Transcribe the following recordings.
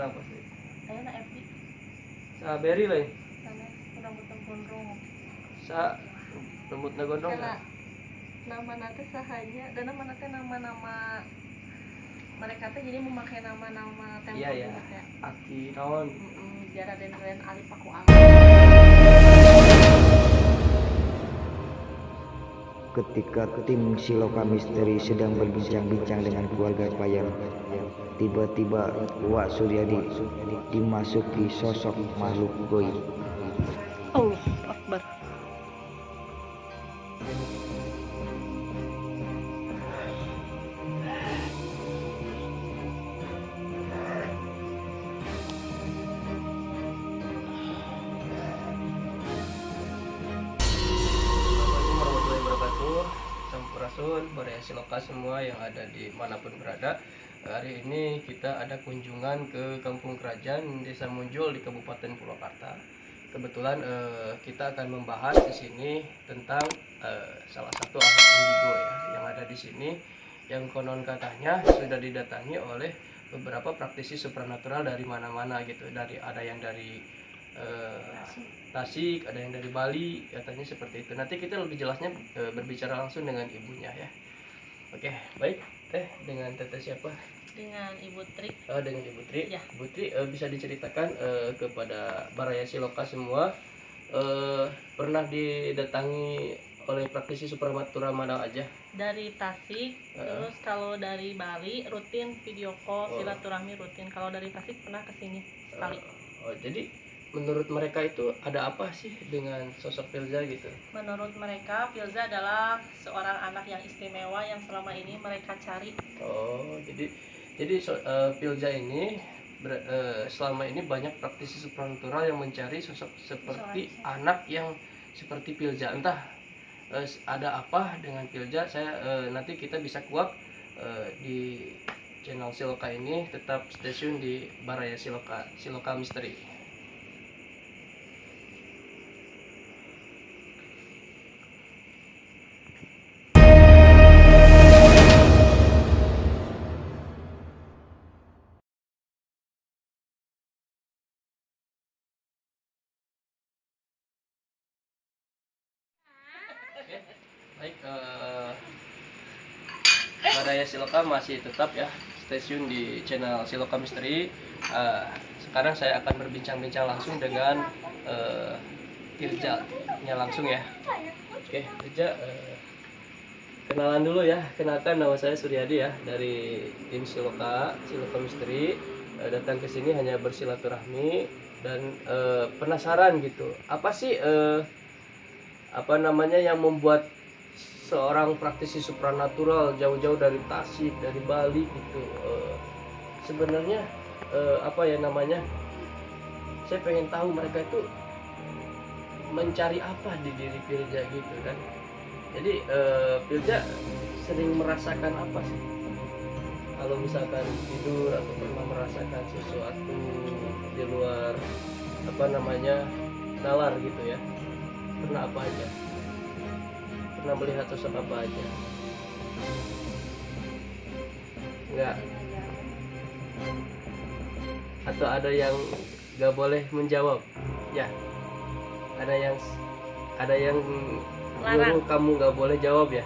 apa sih? Ayo na Epi. Sa beri lain. Sana rambut gondrong. Sa rambut na gondrong. Karena nama nate sahanya dan nama nate nama-nama mereka teh jadi memakai nama-nama tempo Iya ya. gitu ya. Aki naon. Biar ada yang Ali Paku Ali. Ketika tim Siloka Misteri sedang berbincang-bincang dengan keluarga Payan, tiba-tiba Wak Suryadi dimasuki sosok makhluk goib. Allah Akbar. Sampurasun, Baraya Siloka semua yang ada di manapun berada. Hari ini kita ada kunjungan ke Kampung Kerajaan Desa Munjul di Kabupaten Purwakarta. Kebetulan kita akan membahas di sini tentang salah satu anak indigo ya yang ada di sini, yang konon katanya sudah didatangi oleh beberapa praktisi supranatural dari mana-mana gitu. Ada yang dari Tasik, ada yang dari Bali, katanya seperti itu. Nanti kita lebih jelasnya berbicara langsung dengan ibunya ya. Oke, baik. Dengan teteh siapa? Dengan Ibu Tri. Dengan Ibu Tri. Ya. Ibu Tri bisa diceritakan kepada Baraya Siloka semua, pernah didatangi oleh praktisi supranatural mana aja? Dari Tasik, terus kalau dari Bali rutin video call, silaturahmi rutin. Kalau dari Tasik pernah kesini sekali. Jadi menurut mereka itu ada apa sih dengan sosok Filza gitu? Menurut mereka, Filza adalah seorang anak yang istimewa yang selama ini mereka cari. Oh, jadi Filza ini selama ini banyak praktisi supranatural yang mencari sosok seperti anak yang seperti Filza. Entah ada apa dengan Filza. Nanti kita bisa kuak di channel Siloka ini. Tetap stay tune di Baraya Siloka Misteri. Baik, Baraya Siloka masih tetap ya stay tune di channel Siloka Misteri. Sekarang saya akan berbincang-bincang langsung dengan Firza-nya langsung ya. Oke, Firza, kenalan dulu ya. Kenalkan, nama saya Suryadi ya, dari tim Siloka Misteri. Datang ke sini hanya bersilaturahmi dan penasaran gitu. Apa sih yang membuat seorang praktisi supranatural jauh-jauh dari Tasik, dari Bali gitu, sebenarnya saya pengen tahu mereka itu mencari apa di diri Firza gitu kan. Jadi Firza sering merasakan apa sih kalau misalkan tidur, atau pernah merasakan sesuatu di luar nalar gitu ya? Pernah apa aja? Pernah melihat sosok apa aja? Enggak? Atau ada yang nggak boleh menjawab? Ya, ada yang nyuruh kamu nggak boleh jawab ya?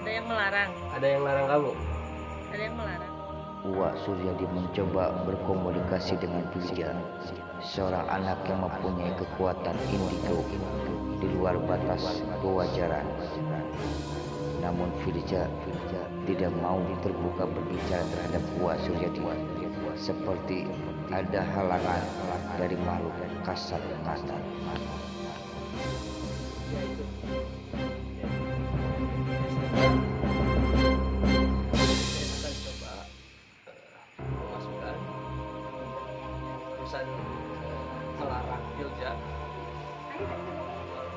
Ada yang melarang. Ada yang larang kamu? Ada yang melarang. Wak Suryadi mencoba berkomunikasi dengan Firza, seorang anak yang mempunyai kekuatan indigo di luar batas kewajaran. Namun Firza tidak mau terbuka berbicara terhadap Wak Suryadi, seperti ada halangan dari makhluk kasat mata.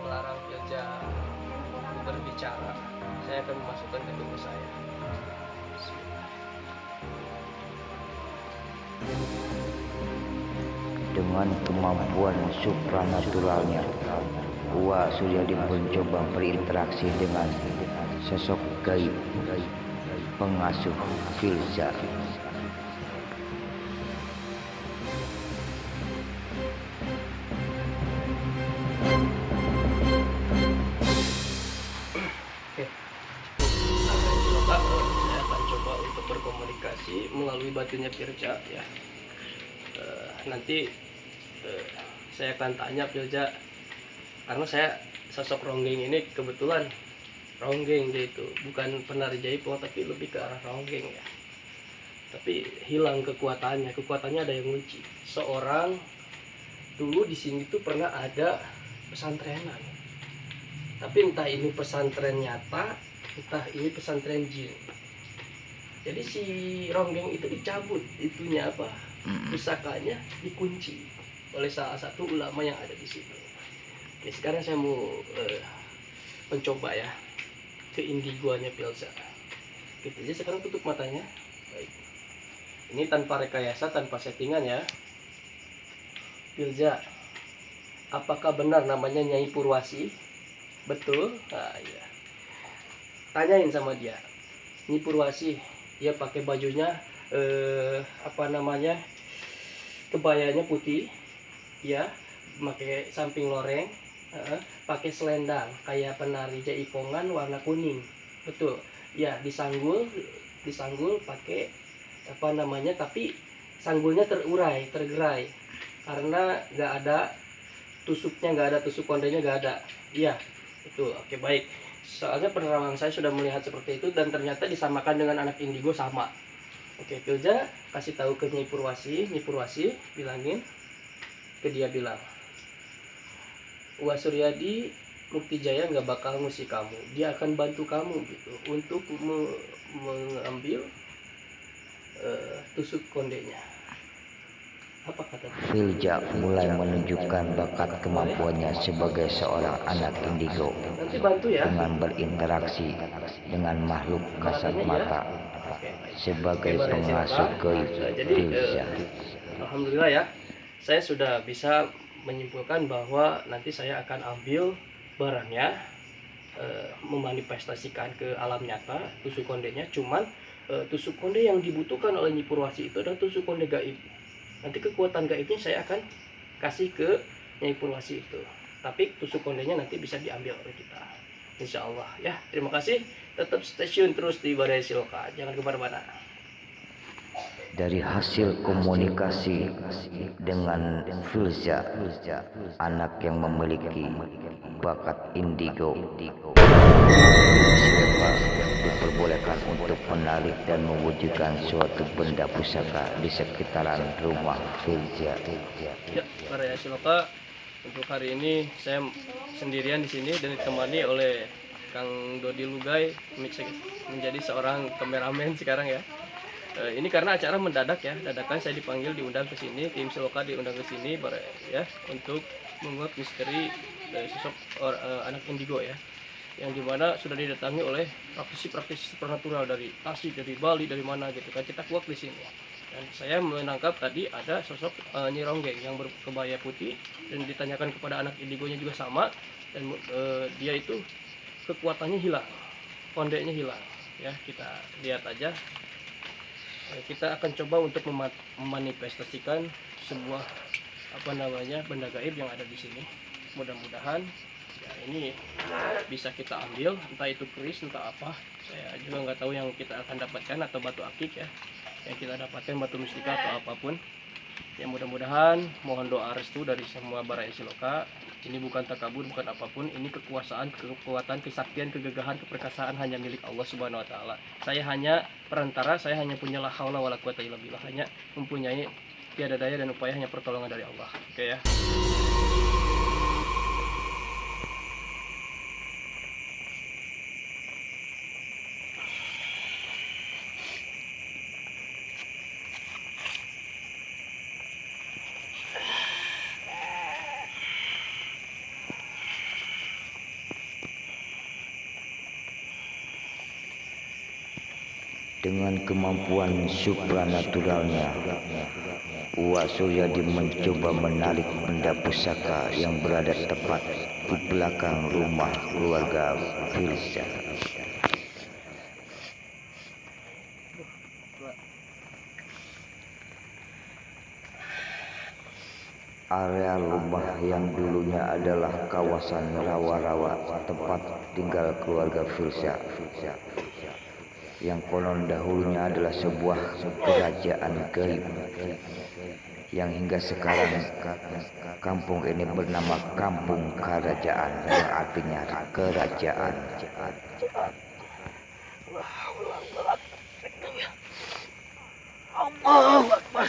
Melarang Filza berbicara. Saya akan memasukkan ke tubuh saya. Dengan kemampuan supranaturalnya, Wak Suryadi mencoba berinteraksi dengan sosok gaib pengasuh Filza. batunya Firja ya. Nanti saya akan tanya Firja, karena saya sosok ronggeng ini kebetulan ronggeng dia itu bukan penari jaipong tapi lebih ke arah ronggeng ya. Tapi hilang kekuatannya ada yang ngunci. Seorang dulu di sini tuh pernah ada pesantrenan, tapi entah ini pesantren nyata entah ini pesantren jin. Jadi si ronggeng itu dicabut itunya apa, pusakanya dikunci oleh salah satu ulama yang ada di situ. Oke, sekarang saya mau mencoba ya ke indigonya Pilza. Gitu aja, sekarang tutup matanya. Baik. Ini tanpa rekayasa, tanpa settingan ya. Pilza, apakah benar namanya Nyai Purwasi? Betul? Nah, iya. Tanyain sama dia. Nyai Purwasi, dia pakai bajunya kebayanya putih, ya, pakai samping loreng, pakai selendang kayak penari jaipongan warna kuning. Betul? Ya, disanggul pakai tapi sanggulnya tergerai karena nggak ada tusuknya, tusuk kondenya nggak ada. Iya, betul. Oke, baik. Soalnya penerangan saya sudah melihat seperti itu dan ternyata disamakan dengan anak indigo sama. Oke, Pilza kasih tahu ke Nyai Purwasi bilangin ke dia, bilang Wak Suryadi Mukti Jaya nggak bakal ngusir kamu, dia akan bantu kamu gitu untuk mengambil tusuk kondenya. Apa kata Firja mulai menunjukkan bakat kemampuannya sebagai seorang anak indigo dengan berinteraksi dengan makhluk kasat mata sebagai pengasuh gaib Firja. Alhamdulillah ya, saya sudah bisa menyimpulkan bahwa nanti saya akan ambil barangnya, memanifestasikan ke alam nyata tusuk kondenya. Cuman tusuk konde yang dibutuhkan oleh Nyai Purwasi itu adalah tusuk konde gaib. Nanti kekuatan gaibnya saya akan kasih ke Nyai Purwasi itu, tapi tusuk kondenya nanti bisa diambil oleh kita, insya Allah ya. Terima kasih, tetap stay tune terus di Badai Siloka, jangan kemana-mana. Dari hasil komunikasi dengan Firja, anak yang memiliki bakat indigo, siapa diperbolehkan untuk menarik dan mewujudkan suatu benda pusaka di sekitaran rumah Firja. Ya, Badai Siloka, untuk hari ini saya sendirian di sini dan ditemani oleh Kang Dodi Lugai menjadi seorang kameramen sekarang ya. Ini karena acara mendadak ya, dadakan saya diundang ke sini, tim Siloka diundang ke sini ya untuk menguak misteri sosok anak indigo ya, yang dimana sudah didatangi oleh praktisi supernatural dari Tasik, dari Bali, dari mana gitu kan, kita kuak di sini. Dan saya menangkap tadi ada sosok Nyi Ronggeng yang berkebaya putih dan ditanyakan kepada anak indigonya juga sama, dan dia itu kekuatannya hilang, kondenya hilang ya. Kita lihat aja. Kita akan coba untuk memanifestasikan sebuah benda gaib yang ada di sini. Mudah-mudahan ya ini bisa kita ambil, entah itu keris entah apa, saya juga nggak tahu yang kita akan dapatkan, atau batu akik ya yang kita dapatkan, batu mistika atau apapun ya. Mudah-mudahan mohon doa restu dari semua Badai Siloka. Ini bukan takabur, bukan apapun, ini kekuasaan, kekuatan, kesaktian, kegegahan, keperkasaan hanya milik Allah Subhanahu wa taala. Saya hanya perantara, saya hanya punya la haula wala quwata illa billah, hanya mempunyai tiada daya dan upaya, hanya pertolongan dari Allah. Oke ya. Dengan kemampuan supranaturalnya, Wak Suryadi mencoba menarik benda pusaka yang berada tepat di belakang rumah keluarga Firja. Area rumah yang dulunya adalah kawasan rawa-rawa tempat tinggal keluarga Firja yang konon dahulunya adalah sebuah kerajaan gaib yang hingga sekarang kampung ini bernama Kampung Kerajaan, yang artinya kerajaan. Allahu Akbar.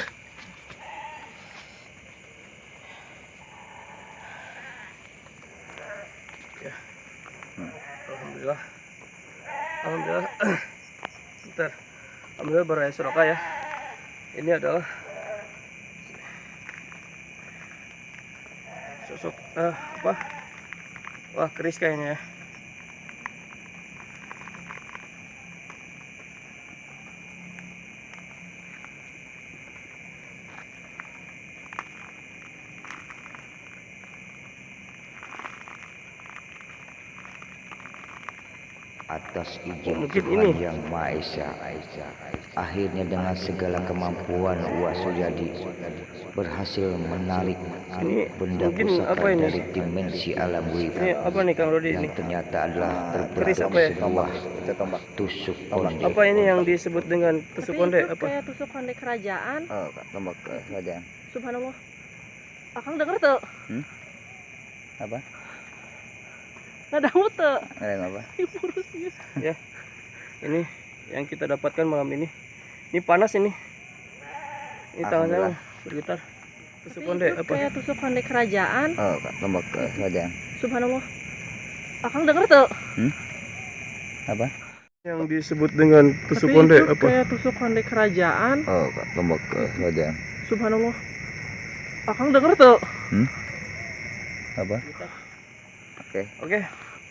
Ya. Alhamdulillah. Alhamdulillah. Bentar. Alhamdulillah Baraya Soroka ya. Ini adalah sosok apa? Wah, keris kayaknya ya. Atas izin Mungkin Tuhan ini. Yang Maha Esa, akhirnya dengan segala kemampuan Wak Suryadi berhasil menarik Ini benda mungkin pusaka apa ini? dari dimensi alam gaib Ini apa nih Kang Rodi yang ini? ternyata adalah Keris terbentuk apa ya? sebuah tusuk konde. Apa ini yang disebut dengan tusuk Tapi konde? itu Apa? kayak tusuk konde kerajaan. Oh, tombak kerajaan. Subhanallah. Akang denger tuh. Apa? Nadamu tuh. Ada apa? Urusnya. Ya. Ini yang kita dapatkan malam ini. Ini panas ini. Ini tangan saya bergetar. Tusuk Tapi konde itu apa? kayak tusuk konde kerajaan. Oh, tombak kerajaan. Subhanallah. Akang denger tuh. Apa? Yang disebut dengan tusuk Tapi konde itu apa? kayak tusuk konde kerajaan. Oh, tombak kerajaan. Subhanallah. Akang denger tuh. Apa? Oke. Oke.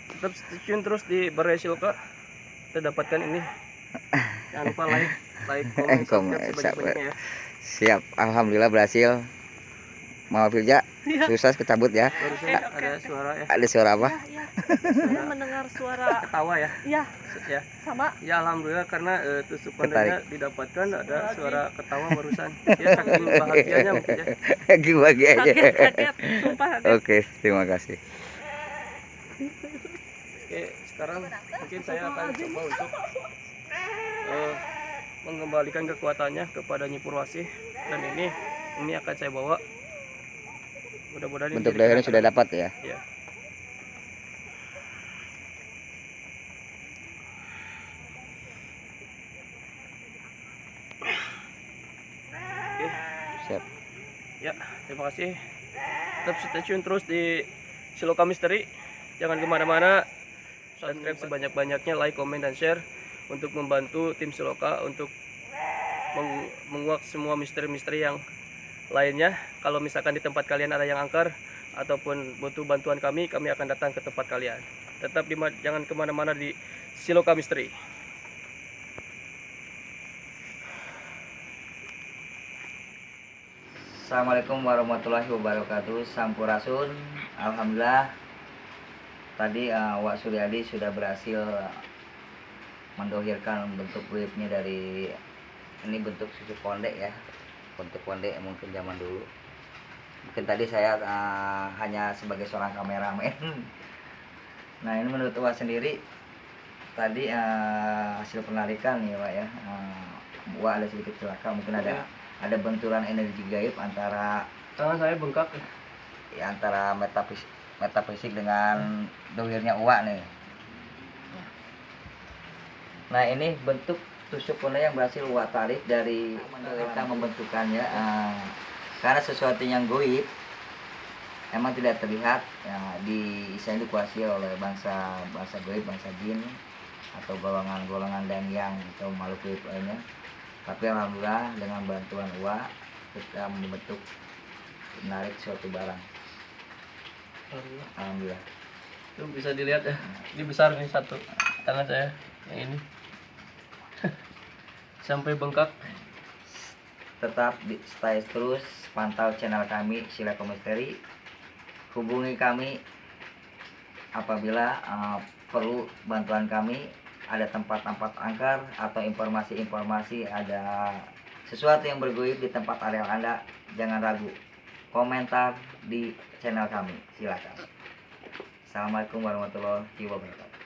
Tetap stay tune terus di Baraya Soroka. Kita dapatkan ini. Jangan lupa like, comment, subscribe sebanyak-banyaknya ya. Siap, alhamdulillah berhasil. Mama Firja, Iya. sukses kecabut ya. Barusan ada suara ya. Ada suara apa? Ya, ya. Saya mendengar suara. Ketawa ya. Ya, Ya. sama. Ya alhamdulillah karena tusuk Ketarik. kondenya didapatkan ada suara ketawa barusan. Ya saking bahagianya mungkin ya. Bagi aja. Kaget, sumpah kaget. Oke, terima kasih. Oke, sekarang mungkin saya akan coba untuk mengembalikan kekuatannya kepada Nyi Purwasih, dan ini akan saya bawa. Mudah-mudahan ini Bentuk jadi daerahnya kenangan. sudah dapat ya. Ya. Oke, Siap. ya terima kasih. Tetap stay tune terus di Siloka Misteri. Jangan kemana-mana. Subscribe sebanyak-banyaknya, like, komen, dan share untuk membantu tim Siloka untuk menguak semua misteri-misteri yang lainnya. Kalau misalkan di tempat kalian ada yang angker ataupun butuh bantuan kami akan datang ke tempat kalian. Tetap jangan kemana-mana di Siloka Misteri. Assalamualaikum warahmatullahi wabarakatuh. Sampurasun. Alhamdulillah. Tadi Wak Suryadi sudah berhasil mendohirkan bentuk gaibnya dari ini bentuk susu konde ya. Bentuk konde mungkin zaman dulu. Mungkin tadi saya hanya sebagai seorang kameramen. Nah, ini menurut Wak sendiri tadi hasil penarikan ya Wak ya. Wak ada sedikit celaka, mungkin ada benturan energi gaib antara Tangan saya bengkak. ya, antara metafisik dengan dohirnya Uwa nih. Nah, ini bentuk tusuk konde yang berhasil Uwa tarik dari kita membentukannya, karena sesuatu yang goib emang tidak terlihat ya, istilahnya dikuasai oleh bangsa goib, bangsa jin atau golongan-golongan dan yang atau makhluk goib lainnya. Tapi alhamdulillah dengan bantuan Uwa kita membentuk menarik suatu barang. Alhamdulillah. Itu bisa dilihat ya. Ini besar nih satu tangan saya yang ini. Sampai bengkak. Tetap stay terus pantau channel kami Siloka Misteri. Hubungi kami apabila perlu bantuan kami, ada tempat-tempat angker atau informasi-informasi, ada sesuatu yang bergoib di tempat area Anda, jangan ragu. Komentar di channel kami, silakan. Assalamualaikum warahmatullahi wabarakatuh.